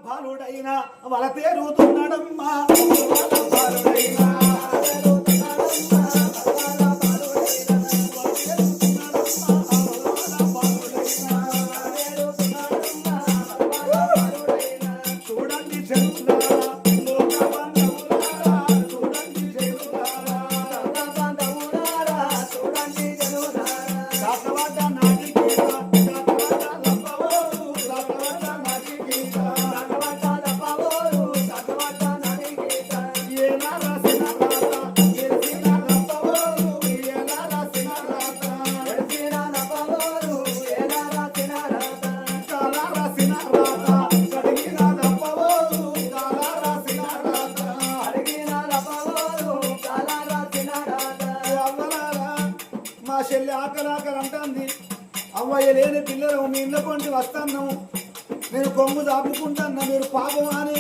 బాలుడైనా వాళ్ళ తేరుతున్నాడమ్మా బాలుడైనా చూడండి చెరువులారా లోక బంధువులారా చూడండి చెరువులారా చూడండి చెరువులారా కాకవాడ నాటి గీత కాకవాడ లబ్బవోరు కాకవాడ నాటి గీత కాకవాడ లబ్బవోరు కాకవాడ నాటి గీత ఏలా రాసిన రాత ఎర్సిన లబ్బవోరు ఏలా రాసిన రాత ఎర్సిన లబ్బవోరు ఏలా రాసిన రాత కాలా రాసిన రాత కడిగిన లబ్బవోరు కాలా రాసిన రాత అడిగిన లబ్బవోరు కాలా రాసిన రాత అవ్వలారా మా చెల్లి ఆకలాకలు అంటుంది అవ్వయ్య లేని పిల్లలు మీ ఇళ్ళ కొంటి వస్తాను నేను కొంగు దాపుకుంటాను మీరు పాపం అని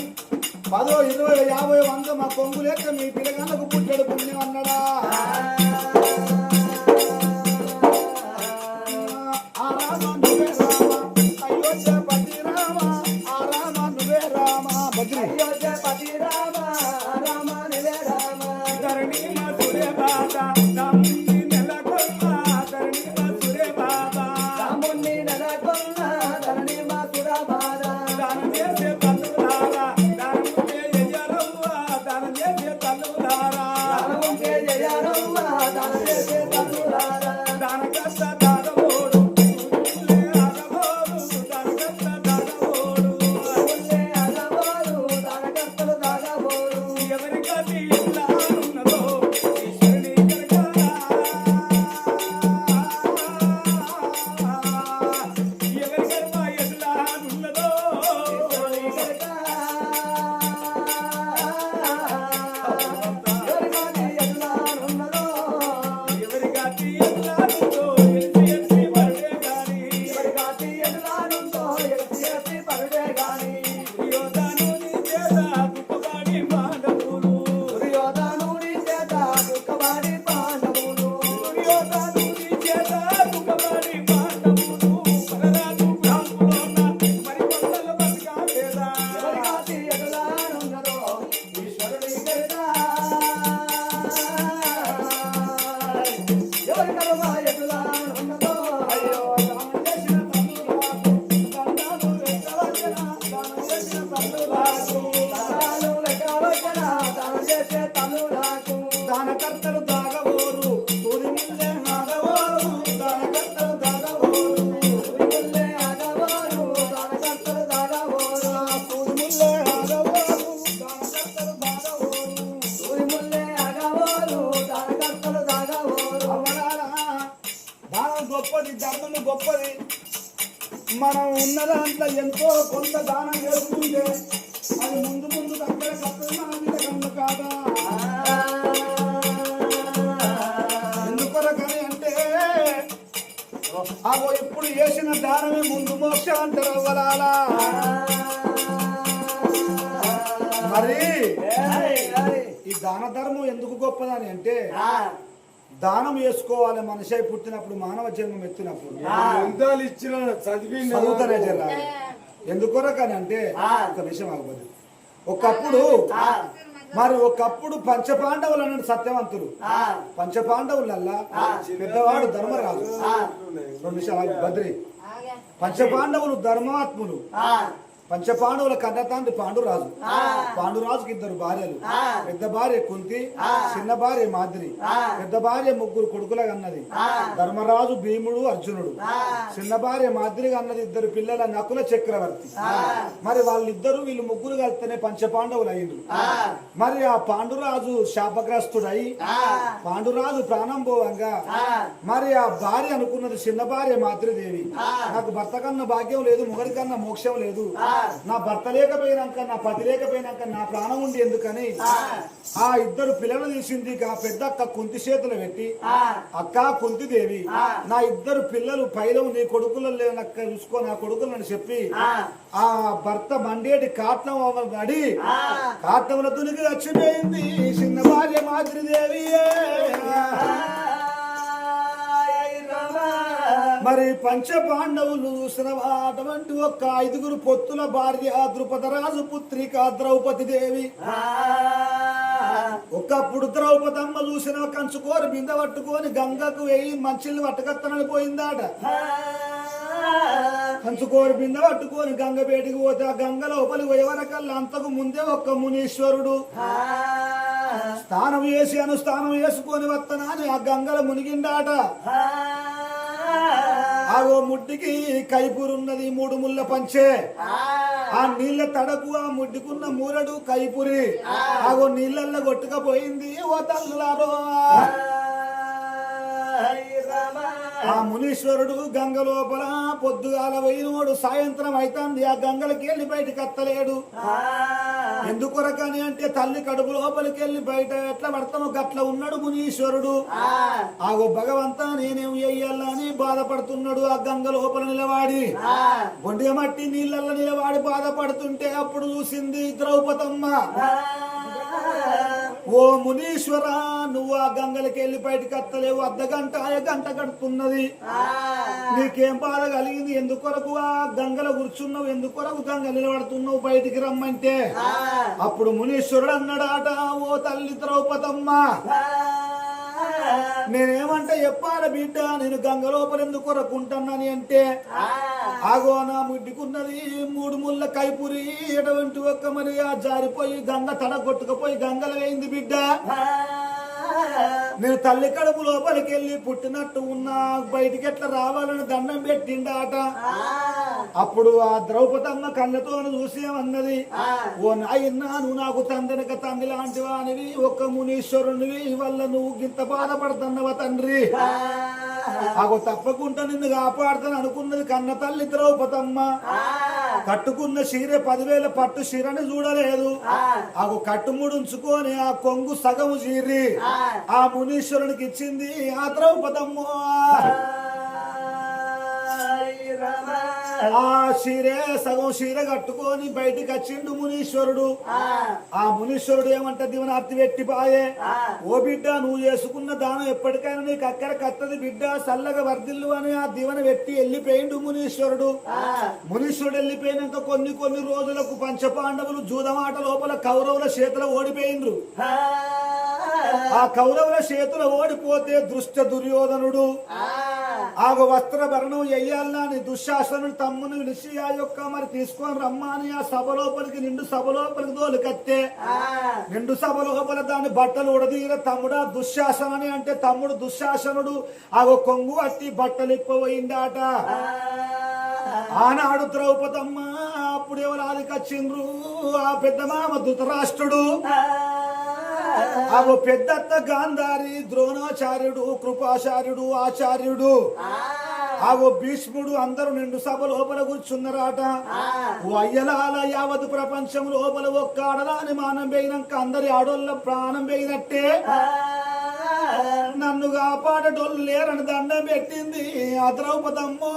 10, 20, 50, 100 మా కొంగు లేక మీ పిల్లగాళ్ళకు పుట్టాడు పుణ్యం అన్నాడా ఆ రామ నువ్వే రామ అయోధ్యపతి రామ ఆ రామ నువ్వే రామ భద్రి అయోధ్యపతి రామ రామ నువ్వే రామ ధరణి సురే బాబా రాముని నెలకొన్న ధరణి సురే బాబా రాముని నెలకొన్న ధరణి సుర బాబా దానం చేసే తల్లులారా దానం చేయరవ్వ దానం చేసే తల్లులారా దానం చేయరవ్వ దానం చేసే తల్లులారా దానకస్త దానమోడు ఉల్లే అగబోడు దానకస్త దానమోడు ఉల్లే అగబోడు దానకస్తలు దానమోడు ఎవరికది ఇలా ఉన్నదో ఈశ్వరుని కరగారా ఎవరి కర్మ ఎట్లా ఉన్నదో ఈశ్వరుని కరగారా ఎవరికది ఎట్లా ఉన్నదో ఎవరికది ఎట్లా ఉందో ఎల్సి పరుడే గాని ఎవరికది ఎట్లా ఉందో ఎల్సి పరుడే గాని దుర్యోధనుని చేత దుఃఖపడి పాండవులు దుర్యోధనుని చేత దుఃఖపడి పాండవులు దుర్యోధనుని చేత దుఃఖపడి పాండవులు పరరాజు గ్రామంలోన మరి కొండల బతికా లేదా ఎవరికది ఎట్లా ఉన్నదో ఈశ్వరుని కరగా ఎవరి కర్మ ఎట్లా ఉన్నదో అయ్యో దానం చేసిన తల్లులాకు దండాలు లెక్క వచ్చన దానం చేసిన తల్లులాకు దండాలు లెక్క వచ్చన దానం చేసే తల్లులాకు దానకర్తలు దాగవోరు సూది ముల్లే ఆగవోరు దానకర్తలు దాగవోరు సూది ముల్లే ఆగవోరు దానకర్తలు దాగవోరు సూది ముల్లే ఆగవోరు దానకర్తలు దాగవోరు సూది ముల్లే ఆగవోరు దానకర్తలు దాగవోరు అవ్వలారా దానం గొప్పది ధర్మము గొప్పది మనం ఉన్న దాంట్లో ఎంతో కొంత దానం చేసుకుంటే అది ముందు ముందు దగ్గర కప్పది మన మీద కన్ను కాదా ఎందుకొరకని అంటే అగో ఇప్పుడు చేసిన దానమే ముందు మోక్షం అంటారు అవ్వలాలా మరి ఈ దాన ధర్మం ఎందుకు గొప్పదని అంటే దానం చేసుకోవాలి మనిషి పుట్టినప్పుడు మానవ జన్మం ఎత్తినప్పుడు గ్రంథాలు ఇచ్చిన చదువుతానే జరగాలి ఎందుకొరకని అంటే ఒక విషయం ఆగబోదు ఒకప్పుడు పంచపాండవులు అన్నాడు సత్యవంతులు పంచపాండవులల్లా పెద్దవాడు ధర్మరాజు 2 నిమిషాలు బద్రి పంచపాండవులు ధర్మాత్ములు పంచపాండవుల కన్న తండ్రి పాండురాజు పాండురాజుకి 2 భార్యలు పెద్ద భార్య కుంతి చిన్న భార్య మాద్రి పెద్ద భార్య 3 కొడుకులుగా అన్నది ధర్మరాజు భీముడు అర్జునుడు చిన్న భార్య మాద్రిగా అన్నది 2 పిల్లల నకుల చక్రవర్తి మరి వాళ్ళిద్దరూ వీళ్ళు 3 కలిస్తేనే పంచపాండవులు అయ్యిండ్రు మరి ఆ పాండురాజు శాపగ్రస్తుడై పాండురాజు ప్రాణం పోవంగా మరి ఆ భార్య అనుకున్నది చిన్న భార్య మాద్రిదేవి నాకు భర్త కన్నా భాగ్యం లేదు మొగడి కన్నా మోక్షం లేదు నా భర్త లేకపోయినాక నా పతి లేకపోయినాక నా ప్రాణం ఉండి ఎందుకని ఆ 2 పిల్లలు తీసింది ఆ పెద్ద అక్క కుంతి చేతులు పెట్టి అక్క కుంతిదేవి నా 2 పిల్లలు పైలం నీ కొడుకులు లేనక్క చూసుకో నా కొడుకులని చెప్పి ఆ భర్త మండేటి కాట్నం పడి కాట్నముల తునికి చచ్చిపోయింది చిన్న భార్య మాద్రిదేవి మరి పంచ పాండవులు చూసినవా అటువంటి ఒక్క 5 పొత్తుల భార్య ద్రుపదరాజు పుత్రిక ద్రౌపది దేవి. ఒకప్పుడు ద్రౌపదమ్మ చూసిన కంచుకోరు బిందె పట్టుకొని గంగకు వెయ్యి మంచిని పట్టుకత్తనని పోయిందాట. కంచుకోరు బిందె పట్టుకొని గంగ బయటికి పోతే ఆ గంగ లోపలికి పోయేవరకల్లా అంతకు ముందే ఒక్క మునీశ్వరుడు స్నానం వేసి అనుష్ఠానం వేసుకొని వత్తనాని ఆ గంగల మునిగిందాట. ఆగో ముడ్డికి కైపురున్నది 3 ముళ్ళ పంచే. ఆ నీళ్ళ తడకు ఆ ముడ్డికున్న మూరడు కైపురి. ఆగో నీళ్ళల్లో కొట్టుకపోయింది ఓ తల్లులారో. ఆ మునీశ్వరుడు గంగ లోపల పొద్దుగాల పోయినోడు సాయంత్రం అయితుంది. ఆ గంగలకి వెళ్ళి బయటకు అత్తలేడు. ఎందుకొరకని అంటే తల్లి కడుపు లోపలికి వెళ్ళి బయట ఎట్లా పడతామో గట్ల ఉన్నాడు మునీశ్వరుడు. ఆగో భగవంతా నేనేం చెయ్యాలా అని బాధపడుతున్నాడు. ఆ గంగ లోపల నిలవాడి బొండి మట్టి నీళ్ళల్లో నిలవాడి బాధపడుతుంటే అప్పుడు చూసింది ద్రౌపదమ్మ. ఓ మునీశ్వర, నువ్వు ఆ గంగలకి వెళ్ళి బయటకు అత్తలేవు. అర్ధగంట గంట గడుపుతున్నది. నీకేం బాధ కలిగింది? ఎందుకొరకు ఆ గంగల కూర్చున్నావు? ఎందుకొరకు గంగ నిలబడుతున్నావు? బయటికి రమ్మంటే అప్పుడు మునీశ్వరుడు అన్నాడాట, ఓ తల్లి ద్రౌపదమ్మ, నేనేమంటే చెప్పాల బిడ్డ, నేను గంగ లోపల ఎందుకు కొరకుంటానని అంటే ఆగో నా ముడ్డికున్నది 3 ముళ్ళ కైపురి. ఎటువంటి ఒక్క మరి ఆ జారిపోయి గంగ తడగొట్టుకుపోయి గంగలు వేయింది బిడ్డ. నేను తల్లి కడుపు లోపలికి వెళ్ళి పుట్టినట్టు ఉన్నా, బయటికి ఎట్లా రావాలని దండం పెట్టిండాట. అప్పుడు ఆ ద్రౌపదమ్మ కళ్ళతో చూసి అన్నది, ఓ నాయన్నా, నువ్వు నాకు తండ్రినక తండ్రి లాంటివా అనివి, ఒక్క మునీశ్వరునివి వల్ల నువ్వు గింత బాధపడుతున్నావా తండ్రి? ఆగో తప్పకుండా నిన్ను కాపాడుతాను అనుకున్నది కన్న తల్లి ద్రౌపదమ్మ. కట్టుకున్న చీర 10,000 పట్టు చీరని చూడలేదు. ఆగో కట్టుముడుంచుకొని ఆ కొంగు సగము చీరి ఆ మునీశ్వరునికి ఇచ్చింది ఆ ద్రౌపదమ్మ. ఆ చీరే సగం చీర కట్టుకొని బయటికి వచ్చిండు మునీశ్వరుడు. ఆ మునీశ్వరుడు ఏమంటే దివనార్తి పెట్టిపాయే, ఓ బిడ్డ, నువ్వు చేసుకున్న దానం ఎప్పటికైనా నీకు అక్కడ కత్తది బిడ్డ, చల్లగా వర్దిల్లు అని ఆ దివన పెట్టి వెళ్ళిపోయిండు మునీశ్వరుడు. మునీశ్వరుడు వెళ్ళిపోయినాక కొన్ని రోజులకు పంచపాండవులు జూదమాట లోపల కౌరవుల చేతులు ఓడిపోయిండ్రు. ఆ కౌరవుల చేతులు ఓడిపోతే దృష్ట దుర్యోధనుడు ఆగో వస్త్రభరణం వెయ్యాలని దుశ్శాసనుడు తమ్ముని పిలిచి ఆ యొక్క మరి తీసుకొని రమ్మని ఆ సభ లోపలికి నిండు సభ లోపలికి తోలుకత్తే నిండు సభ లోపల దాని బట్టలు ఉడదీర తమ్ముడా దుశ్శాసనని అంటే తమ్ముడు దుశ్శాసనుడు ఆగో కొంగు అట్టి బట్టలు ఇప్పబోయిందాట. ఆనాడు ద్రౌపదమ్మ అప్పుడు ఎవరు ఆదికొచ్చిండ్రు? ఆ పెద్ద మామ ధృతరాష్ట్రుడు, ఆగో పెద్దత్త గాంధారి, ద్రోణాచార్యుడు, కృపాచార్యుడు, ఆచార్యుడు, ఆగో భీష్ముడు అందరూ నిండు సభ లోపల కూర్చున్నారట. అయ్యలాల యావత్ ప్రపంచం లోపల ఒక్క ఆడదాని మానం పోయినాక అందరి ఆడోళ్ళ ప్రాణం పోయినట్టే నన్ను కాపాడటోళ్ళు లేరని దండం పెట్టింది ఆ ద్రౌపదమ్మో.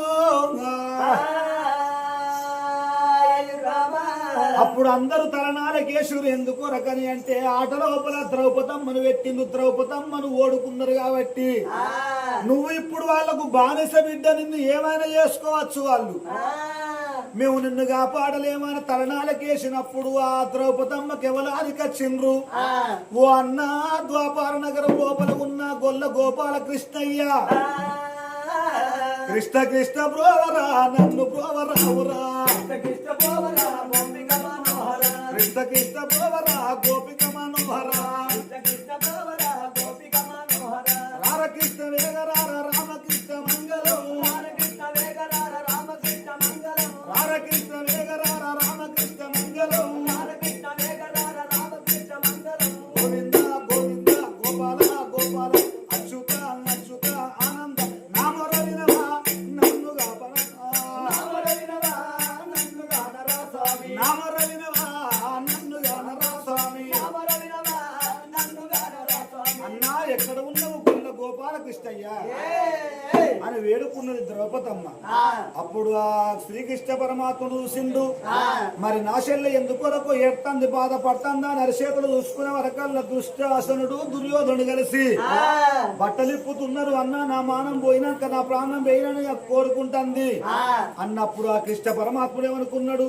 అప్పుడు అందరూ తలనాల కేశుడు ఎందుకు రకని అంటే ఆట లోపల ద్రౌపదమ్మను పెట్టిండు. ద్రౌపదమ్మను ఓడుకున్నారు కాబట్టి నువ్వు ఇప్పుడు వాళ్ళకు బానిస బిడ్డ, నిన్ను ఏమైనా చేసుకోవచ్చు వాళ్ళు, మేము నిన్ను కాపాడలేమని తలనాల కేసినప్పుడు ఆ ద్రౌపదమ్మ కేవలానికి వచ్చిండ్రు. ఓ అన్న, ద్వాపార నగరం లోపల ఉన్న గొల్ల గోపాల కృష్ణయ్య, కృష్ణ కృష్ణ బ్రోవరా, నన్ను బ్రోవరావురా, కృష్ణ బ్రోవరా, కృష్ణ కృష్ణ బ్రోవరా, గోపిక మనోహర, రారకృష్ణ వేగరార రామకృష్ణ మంగళం, రారకృష్ణ వేగరార రామకృష్ణ మంగళం, రారకృష్ణ వేగరార రామకృష్ణ మంగళం, రారకృష్ణ వేగరార రామకృష్ణ మంగళం, గోవింద గోవింద గోపాల గోపాల అచ్యుత అచ్యుత ఆనంద నామరవినవా నన్ను గాపర, నామరవినవా నన్ను గానరా స్వామి, నామరవినవా నన్ను గానరా స్వామి, నామరవినవా ద్రౌపదమ్మ. అప్పుడు ఆ శ్రీకృష్ణ పరమాత్ముడు చూసిండు, మరి నా చెల్లె ఎందుకొరకు ఎత్తంది బాధపడుతుందా నరసేతులు చూసుకునే వరకల్లా దుష్టాసనుడు దుర్యోధనుడు కలిసి బట్టలిప్పుతున్నారు. అన్న నా మానం పోయినాక నా ప్రాణం పోయినని కోరుకుంటుంది అన్నప్పుడు ఆ కృష్ణ పరమాత్ముడు ఏమనుకున్నాడు,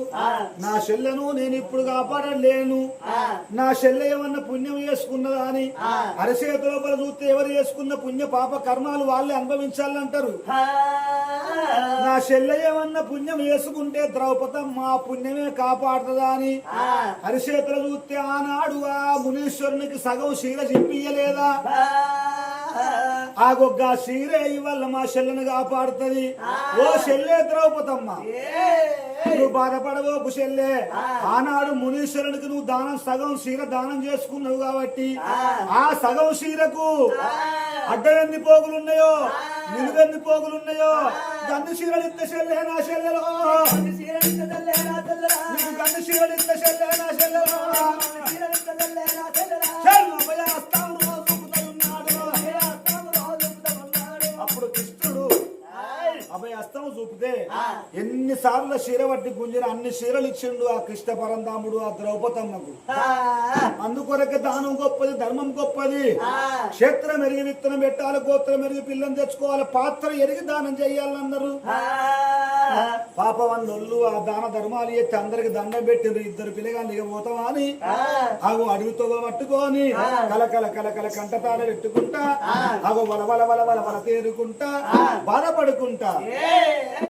నా చెల్లెను నేను ఇప్పుడు కాపాడలేను, నా చెల్లె ఏమన్నా పుణ్యం చేసుకున్నదా అని అరచేతి లోపల చూస్తే ఎవరు చేసుకున్న పుణ్య పాప కర్మాలు వాళ్ళే అనుభవించాలంటారు. నా చెల్లె ఏమన్నా పుణ్యం చేసుకుంటే ద్రౌపదమ్మ ఆ పుణ్యమే కాపాడుతుందా అని అరిచేతులు చూస్తే ఆనాడు ఆ మునీశ్వరునికి సగం శీల చెప్పియలేదా, ఆ గొగ్గ శీరే ఇవల్ల మా చెల్లెను కాపాడుతుంది. ఓ చెల్లె ద్రౌపదమ్మ నువ్వు బాధపడవోకు చెల్లె, ఆనాడు మునీశ్వరునికి నువ్వు దానం సగం శీల దానం చేసుకున్నావు కాబట్టి ఆ సగం శీలకు అడ్డం ఎన్ని పోగులున్నాయో నిలువెన్ని పోగులున్నాయో గన్ను చీరలిత్త చెల్లె నా చెల్లెలో, గన్ను చీరలిత్త చెల్లె నా చెల్లెలో అప్పుడు కృష్ణుడు అభయ హస్తం చూపితే ఎన్నిసార్లు శీరవట్టి గుంజిన అన్ని శీరలు ఇచ్చిండు ఆ కృష్ణ పరంధాముడు ఆ ద్రౌపదమ్మకు. అందుకొరకే దానం గొప్పది, ధర్మం గొప్పది. క్షేత్రం ఎరిగి విత్తనం పెట్టాలి, గోత్రం ఎరిగి పిల్లని తెచ్చుకోవాలి, పాత్ర ఎరిగి దానం చెయ్యాలన్నారు. పాపవన్నోళ్ళు ఆ దాన ధర్మాలు ఎత్తి అందరికి దండం పెట్టిండ్రు. ఇద్దరు పిల్లగాళ్ళు ఇక పోతావా అని అగో అడుగుతో పట్టుకొని కలకల కలకల కంటతాడ పెట్టుకుంటా అగో వల వల వల వల వల తేరుకుంటా బాధపడుకుంటా